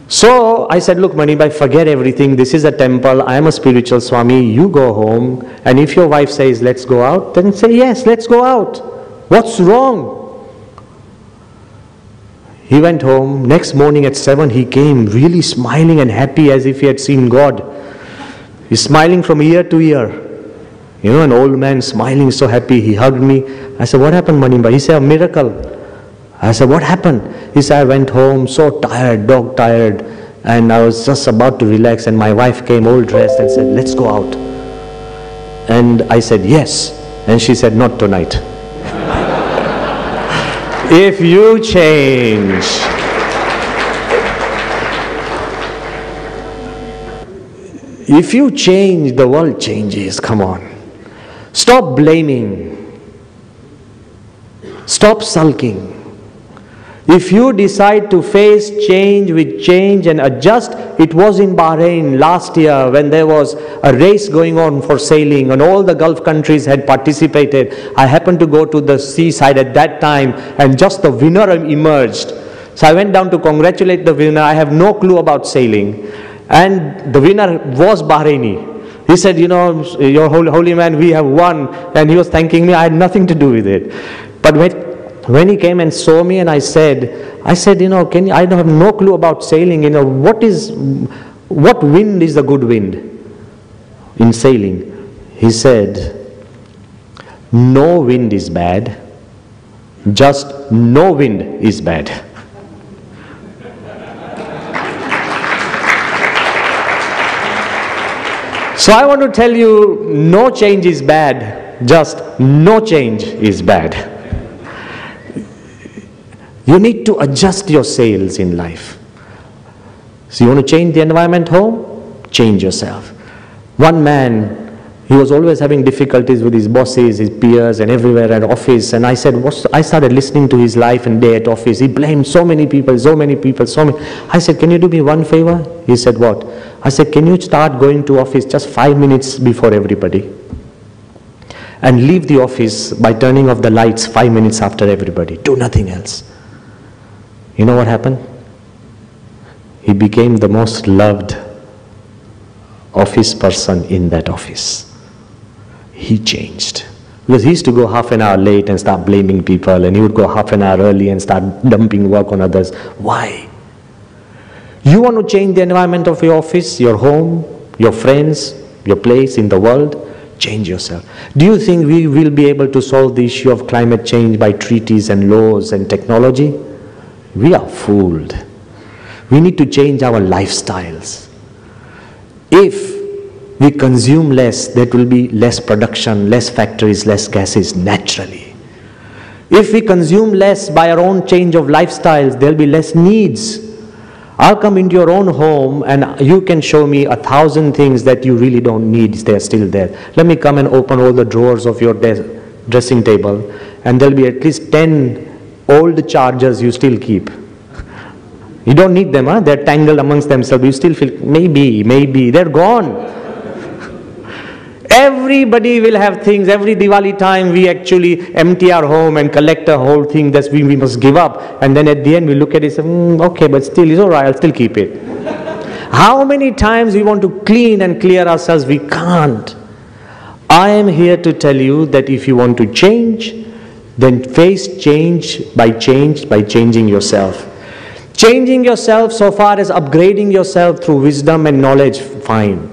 So I said, look Manibhai, forget everything. This is a temple. I am a spiritual Swami. You go home. And if your wife says, let's go out, then say, yes, let's go out. What's wrong? He went home. Next morning at 7, he came really smiling and happy as if he had seen God. He's smiling from ear to ear. You know, an old man smiling, so happy. He hugged me. I said, what happened, Manibhai? He said, a miracle. I said, what happened? He said, I went home so tired, dog tired, and I was just about to relax, and my wife came all dressed and said, let's go out. And I said, yes. And she said, not tonight. If you change, the world changes. Come on. Stop blaming. Stop sulking. If you decide to face change with change and adjust, it was in Bahrain last year when there was a race going on for sailing and all the Gulf countries had participated. I happened to go to the seaside at that time and just the winner emerged. So I went down to congratulate the winner. I have no clue about sailing. And the winner was Bahraini. He said, you know, your holy man, we have won. And he was thanking me. I had nothing to do with it. But when he came and saw me and I said, you know, I don't have no clue about sailing. You know, what wind is the good wind in sailing? He said, no wind is bad, just no wind is bad. So I want to tell you, no change is bad, just no change is bad. You need to adjust your sails in life. So you want to change the environment home? Change yourself. One man, he was always having difficulties with his bosses, his peers and everywhere at office. And I started listening to his life and day at office. He blamed so many people. I said, can you do me one favor? He said, what? I said, can you start going to office just 5 minutes before everybody? And leave the office by turning off the lights 5 minutes after everybody. Do nothing else. You know what happened? He became the most loved office person in that office. He changed. Because he used to go half an hour late and start blaming people, and he would go half an hour early and start dumping work on others. Why? You want to change the environment of your office, your home, your friends, your place in the world? Change yourself. Do you think we will be able to solve the issue of climate change by treaties and laws and technology? We are fooled. We need to change our lifestyles. If we consume less, there will be less production, less factories, less gases naturally. If we consume less by our own change of lifestyles, there will be less needs. I'll come into your own home and you can show me 1,000 things that you really don't need. They're still there. Let me come and open all the drawers of your dressing table, and there'll be at least 10 old chargers you still keep. You don't need them, huh? They're tangled amongst themselves. You still feel, maybe, they're gone. Everybody will have things. Every Diwali time we actually empty our home and collect a whole thing that we must give up. And then at the end we look at it and say, okay, but still, it's alright, I'll still keep it. How many times we want to clean and clear ourselves? We can't. I am here to tell you that if you want to change, then face change by changing yourself. Changing yourself so far as upgrading yourself through wisdom and knowledge, fine.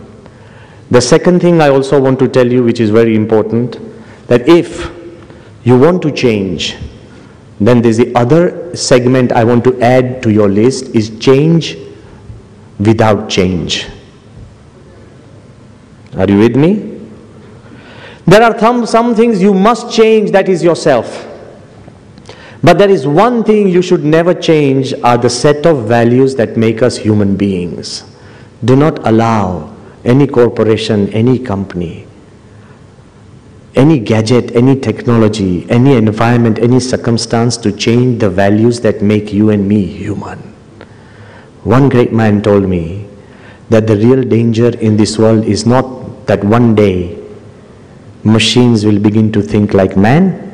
The second thing I also want to tell you, which is very important, that if you want to change, then there's the other segment I want to add to your list is change without change. Are you with me? There are some things you must change, that is yourself. But there is one thing you should never change, are the set of values that make us human beings. Do not allow any corporation, any company, any gadget, any technology, any environment, any circumstance to change the values that make you and me human. One great man told me that the real danger in this world is not that one day machines will begin to think like man,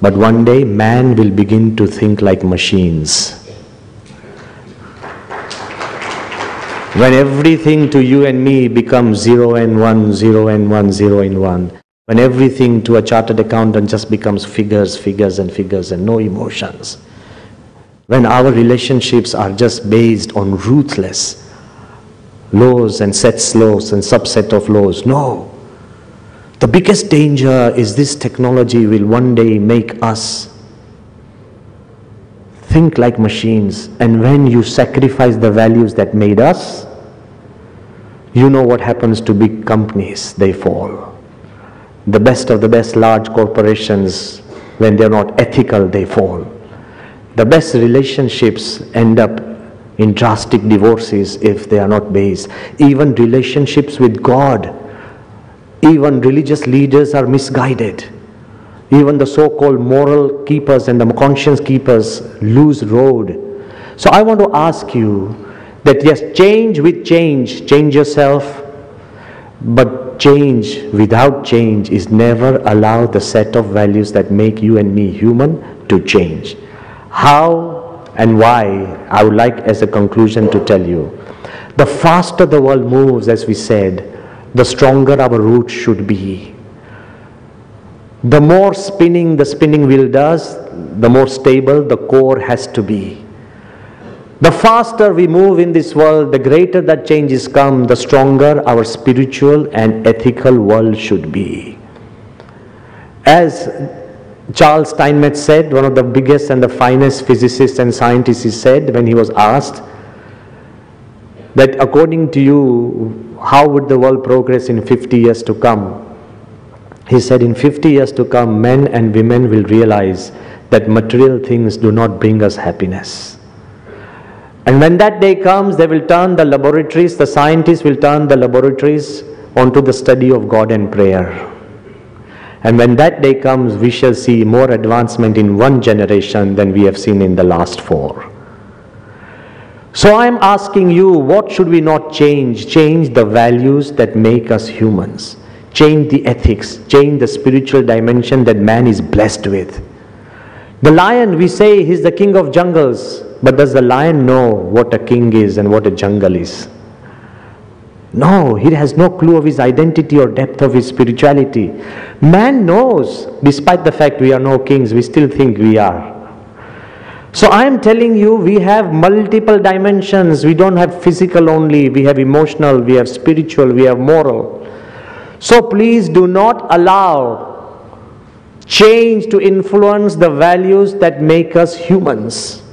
but one day man will begin to think like machines. When everything to you and me becomes 0 and 1, 0 and 1, 0 and 1, when everything to a chartered accountant just becomes figures, figures and figures and no emotions, when our relationships are just based on ruthless laws and sets laws and subset of laws, no. The biggest danger is this technology will one day make us think like machines, and when you sacrifice the values that made us, you know what happens to big companies, they fall. The best of the best large corporations, when they're not ethical, they fall. The best relationships end up in drastic divorces if they are not based. Even relationships with God, even religious leaders are misguided. Even the so-called moral keepers and the conscience keepers lose road. So I want to ask you that yes, change with change, change yourself, but change without change is never allow the set of values that make you and me human to change. How and why, I would like as a conclusion to tell you, the faster the world moves, as we said, the stronger our roots should be. The more spinning the spinning wheel does, the more stable the core has to be. The faster we move in this world, the greater that changes come, the stronger our spiritual and ethical world should be. As Charles Steinmetz said, one of the biggest and the finest physicists and scientists, he said when he was asked that according to you, how would the world progress in 50 years to come? He said in 50 years to come, men and women will realize that material things do not bring us happiness. And when that day comes, they will turn the laboratories, the scientists will turn the laboratories onto the study of God and prayer. And when that day comes, we shall see more advancement in one generation than we have seen in the last 4. So I am asking you, what should we not change? Change the values that make us humans. Change the ethics, change the spiritual dimension that man is blessed with. The lion, we say he's the king of jungles, but does the lion know what a king is and what a jungle is? No, he has no clue of his identity or depth of his spirituality. Man knows, despite the fact we are no kings, we still think we are. So I am telling you, we have multiple dimensions. We don't have physical only, we have emotional, we have spiritual, we have moral. So please do not allow change to influence the values that make us humans.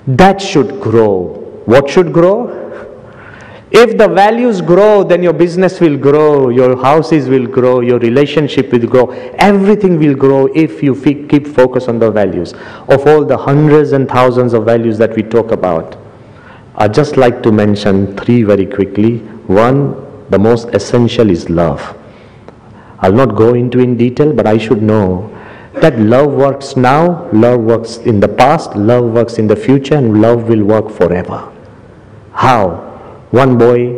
That should grow. What should grow? If the values grow, then your business will grow, your houses will grow, your relationship will grow, everything will grow if you keep focus on the values. Of all the hundreds and thousands of values that we talk about, I'd just like to mention 3 very quickly. One, the most essential is love. I'll not go into in detail, but I should know that love works now, love works in the past, love works in the future, and love will work forever. How? One boy,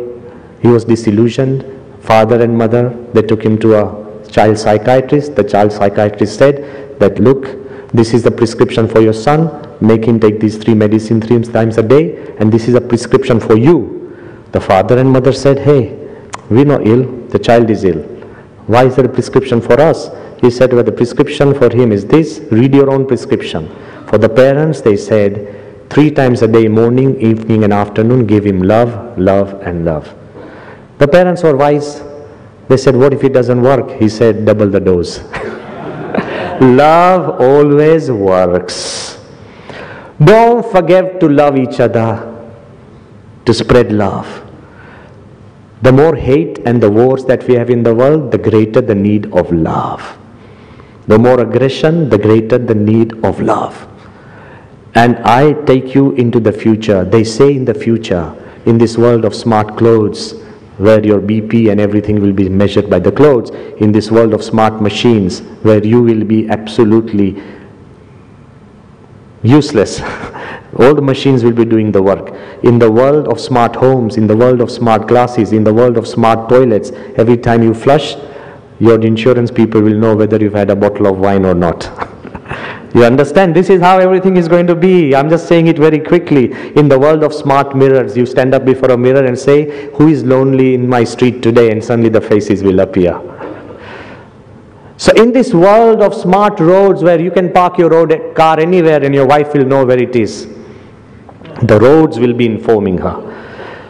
he was disillusioned, father and mother, they took him to a child psychiatrist. The child psychiatrist said that, look, this is the prescription for your son, make him take these 3 medicines 3 times a day, and this is a prescription for you. The father and mother said, hey, we're not ill, the child is ill. Why is there a prescription for us? He said, well, the prescription for him is this, read your own prescription. For the parents, they said, 3 times a day, morning, evening and afternoon, give him love, love and love. The parents were wise. They said, what if it doesn't work? He said, double the dose. Love always works. Don't forget to love each other, to spread love. The more hate and the wars that we have in the world, the greater the need of love. The more aggression, the greater the need of love. And I take you into the future. They say in the future, in this world of smart clothes, where your BP and everything will be measured by the clothes, in this world of smart machines, where you will be absolutely useless. All the machines will be doing the work. In the world of smart homes, in the world of smart glasses, in the world of smart toilets, every time you flush, your insurance people will know whether you've had a bottle of wine or not. You understand? This is how everything is going to be. I'm just saying it very quickly. In the world of smart mirrors, you stand up before a mirror and say, who is lonely in my street today? And suddenly the faces will appear. So in this world of smart roads where you can park your car anywhere and your wife will know where it is, the roads will be informing her.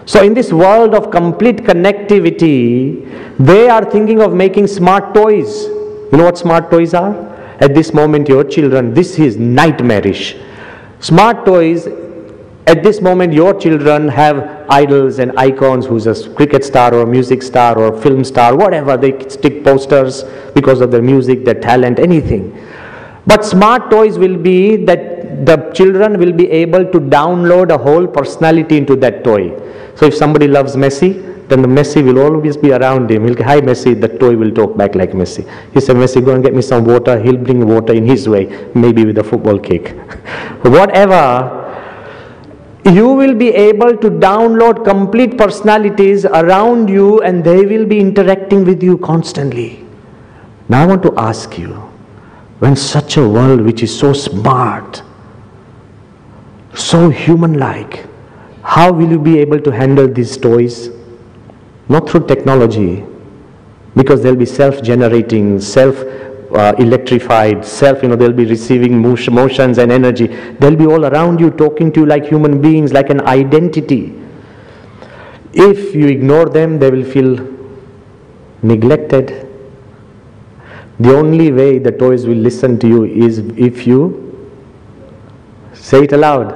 So in this world of complete connectivity, they are thinking of making smart toys. You know what smart toys are? At this moment, your children, this is nightmarish. Smart toys, at this moment, your children have idols and icons, who's a cricket star or a music star or a film star, whatever. They stick posters because of their music, their talent, anything. But smart toys will be that the children will be able to download a whole personality into that toy. So if somebody loves Messi, then the Messi will always be around him. He'll say, hi Messi, the toy will talk back like Messi. He said, Messi, go and get me some water. He'll bring water in his way, maybe with a football kick. Whatever, you will be able to download complete personalities around you and they will be interacting with you constantly. Now I want to ask you, when such a world which is so smart, so human-like, how will you be able to handle these toys? Not through technology, because they'll be self-generating, self-electrified, they'll be receiving motions and energy. They'll be all around you, talking to you like human beings, like an identity. If you ignore them, they will feel neglected. The only way the toys will listen to you is if you, say it aloud,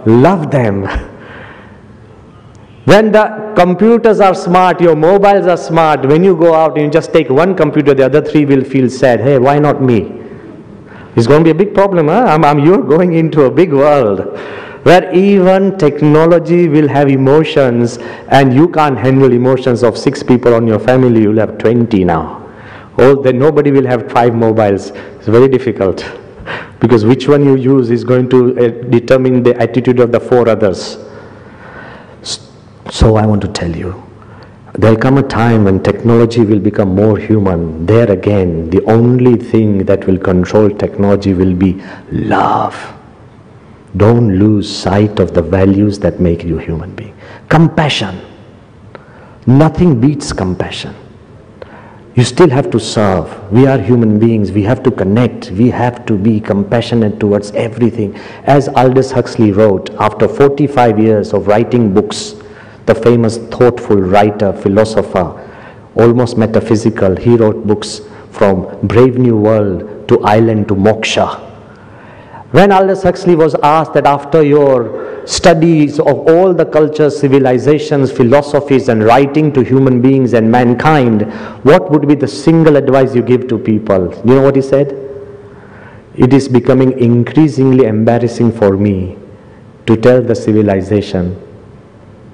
love them. When the computers are smart, your mobiles are smart, when you go out and you just take one computer, the other three will feel sad. Hey, why not me? It's going to be a big problem. You're going into a big world where even technology will have emotions and you can't handle emotions of 6 people on your family. You'll have 20 now. Then nobody will have 5 mobiles. It's very difficult because which one you use is going to determine the attitude of the 4 others. So I want to tell you, there'll come a time when technology will become more human. There again, the only thing that will control technology will be love. Don't lose sight of the values that make you human being. Compassion. Nothing beats compassion. You still have to serve. We are human beings. We have to connect. We have to be compassionate towards everything. As Aldous Huxley wrote, after 45 years of writing books, the famous thoughtful writer, philosopher, almost metaphysical, he wrote books from Brave New World to Island to Moksha. When Aldous Huxley was asked that after your studies of all the cultures, civilizations, philosophies and writing to human beings and mankind, what would be the single advice you give to people? You know what he said? It is becoming increasingly embarrassing for me to tell the civilization,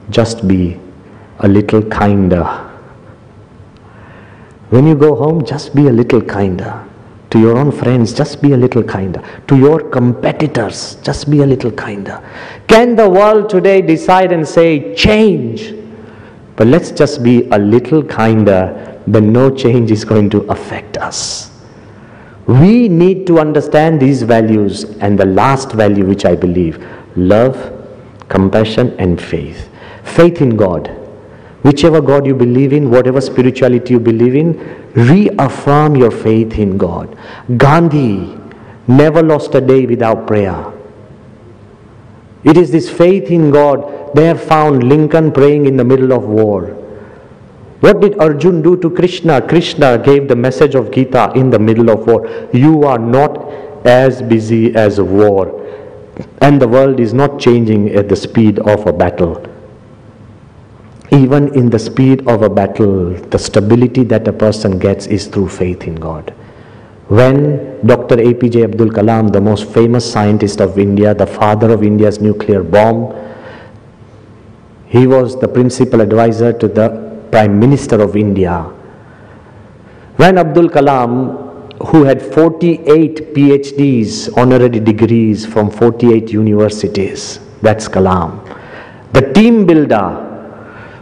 just be a little kinder. When you go home, just be a little kinder. To your own friends, just be a little kinder. To your competitors, just be a little kinder. Can the world today decide and say, change? But let's just be a little kinder, then no change is going to affect us. We need to understand these values, and the last value which I believe, love, compassion and faith. Faith in God. Whichever God you believe in, whatever spirituality you believe in, reaffirm your faith in God. Gandhi never lost a day without prayer. It is this faith in God. They have found Lincoln praying in the middle of war. What did Arjun do to Krishna? Krishna gave the message of Gita in the middle of war. You are not as busy as war. And the world is not changing at the speed of a battle. Even in the speed of a battle, the stability that a person gets is through faith in God. When Dr. APJ Abdul Kalam, the most famous scientist of India, the father of India's nuclear bomb, he was the principal advisor to the Prime Minister of India. When Abdul Kalam, who had 48 PhDs, honorary degrees from 48 universities, that's Kalam, the team builder,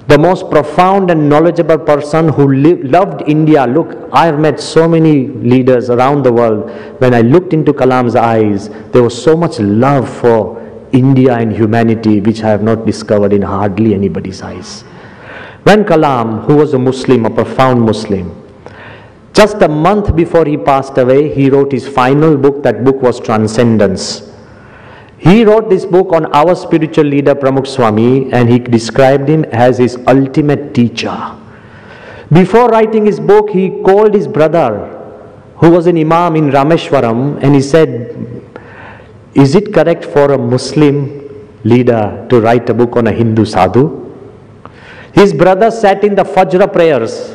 the most profound and knowledgeable person who loved India. Look, I've met so many leaders around the world. When I looked into Kalam's eyes, there was so much love for India and humanity, which I have not discovered in hardly anybody's eyes. When Kalam, who was a Muslim, a profound Muslim, just a month before he passed away, he wrote his final book. That book was Transcendence. He wrote this book on our spiritual leader Pramukh Swami, and he described him as his ultimate teacher. Before writing his book, he called his brother, who was an imam in Rameshwaram, and he said, "Is it correct for a Muslim leader to write a book on a Hindu sadhu?" His brother sat in the Fajr prayers,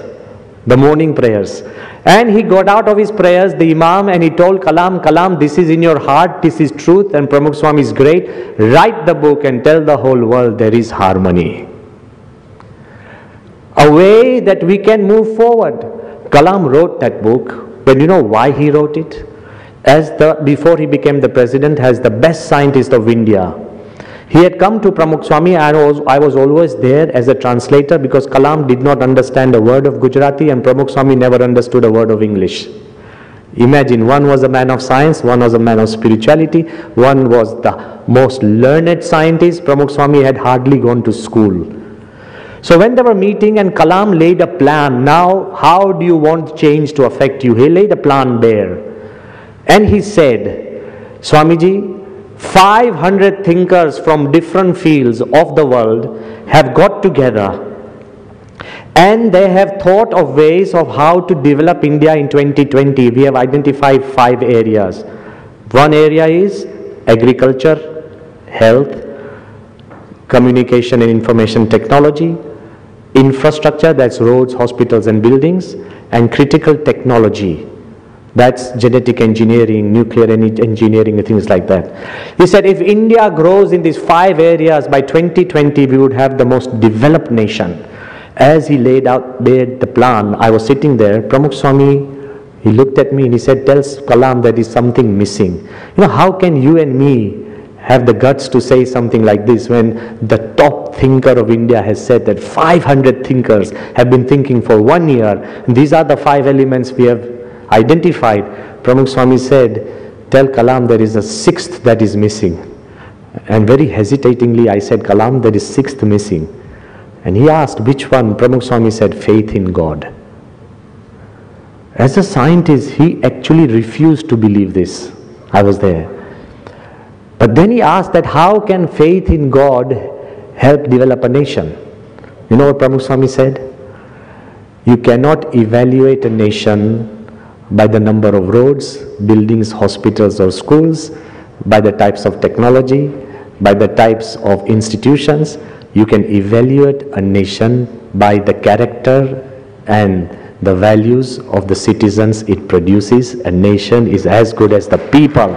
the morning prayers, and he got out of his prayers, the imam, and he told Kalam, "Kalam, this is in your heart, this is truth, and Pramukh Swami is great. Write the book and tell the whole world there is harmony. A way that we can move forward." Kalam wrote that book. But you know why he wrote it? Before he became the president, as the best scientist of India, he had come to Pramukh Swami, and I was always there as a translator, because Kalam did not understand a word of Gujarati and Pramukh Swami never understood a word of English. Imagine, one was a man of science, one was a man of spirituality, one was the most learned scientist. Pramukh Swami had hardly gone to school. So when they were meeting and Kalam laid a plan, now how do you want change to affect you? He laid a plan there. And he said, "Swamiji, 500 thinkers from different fields of the world have got together, and they have thought of ways of how to develop India in 2020. We have identified 5 areas. One area is agriculture, health, communication and information technology, infrastructure, that's roads, hospitals and buildings, and critical technology. That's genetic engineering, nuclear engineering, and things like that." He said, if India grows in these 5 areas, by 2020 we would have the most developed nation. As he laid the plan, I was sitting there. Pramukh Swami, he looked at me and he said, "Tell Kalam there is something missing. You know, how can you and me have the guts to say something like this when the top thinker of India has said that 500 thinkers have been thinking for 1 year, and these are the 5 elements we have identified." Pramukh Swami said, "Tell Kalam there is a 6th that is missing." And very hesitatingly I said, "Kalam, there is 6th missing." And he asked, "Which one?" Pramukh Swami said, "Faith in God." As a scientist, he actually refused to believe this. I was there. But then he asked that how can faith in God help develop a nation? You know what Pramukh Swami said? You cannot evaluate a nation by the number of roads, buildings, hospitals or schools, by the types of technology, by the types of institutions. You can evaluate a nation by the character and the values of the citizens it produces. A nation is as good as the people.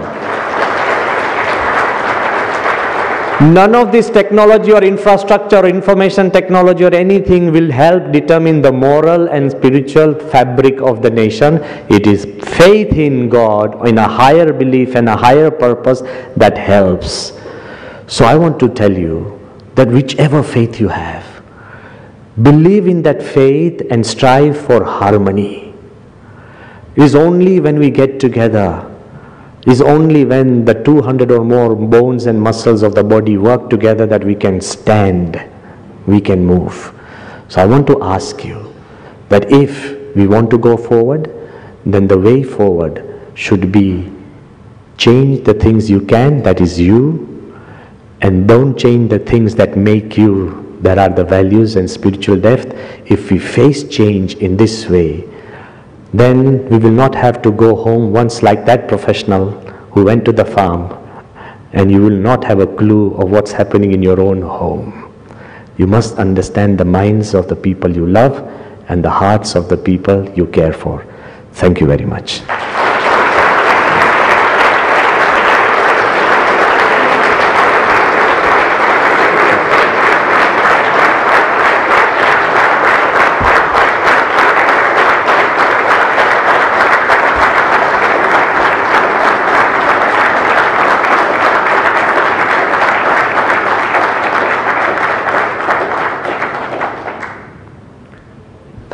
None of this technology or infrastructure or information technology or anything will help determine the moral and spiritual fabric of the nation. It is faith in God, in a higher belief and a higher purpose that helps. So I want to tell you that whichever faith you have, believe in that faith and strive for harmony. It is only when we get together, is only when the 200 or more bones and muscles of the body work together that we can stand, we can move. So I want to ask you that if we want to go forward, then the way forward should be change the things you can, that is you, and don't change the things that make you, that are the values and spiritual depth. If we face change in this way, then we will not have to go home once like that professional who went to the farm, and you will not have a clue of what's happening in your own home. You must understand the minds of the people you love and the hearts of the people you care for. Thank you very much.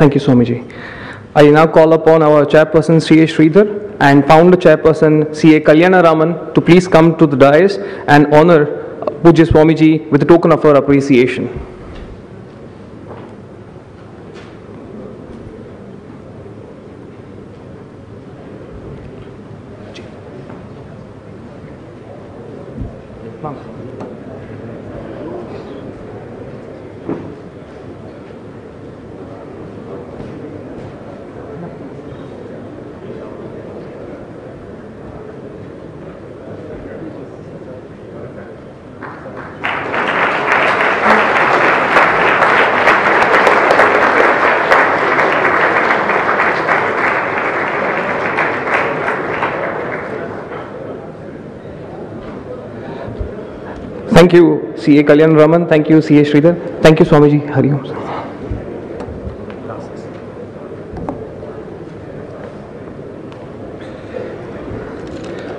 Thank you, Swamiji. I now call upon our chairperson, C.A. Sridhar, and founder chairperson, C.A. Kalyana Raman, to please come to the dais and honor Pujya Swamiji with a token of our appreciation. Thank you, C.A. Kalyan Raman. Thank you, C.A. Sridhar. Thank you, Swamiji. Hari Om.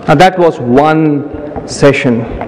Now that was one session.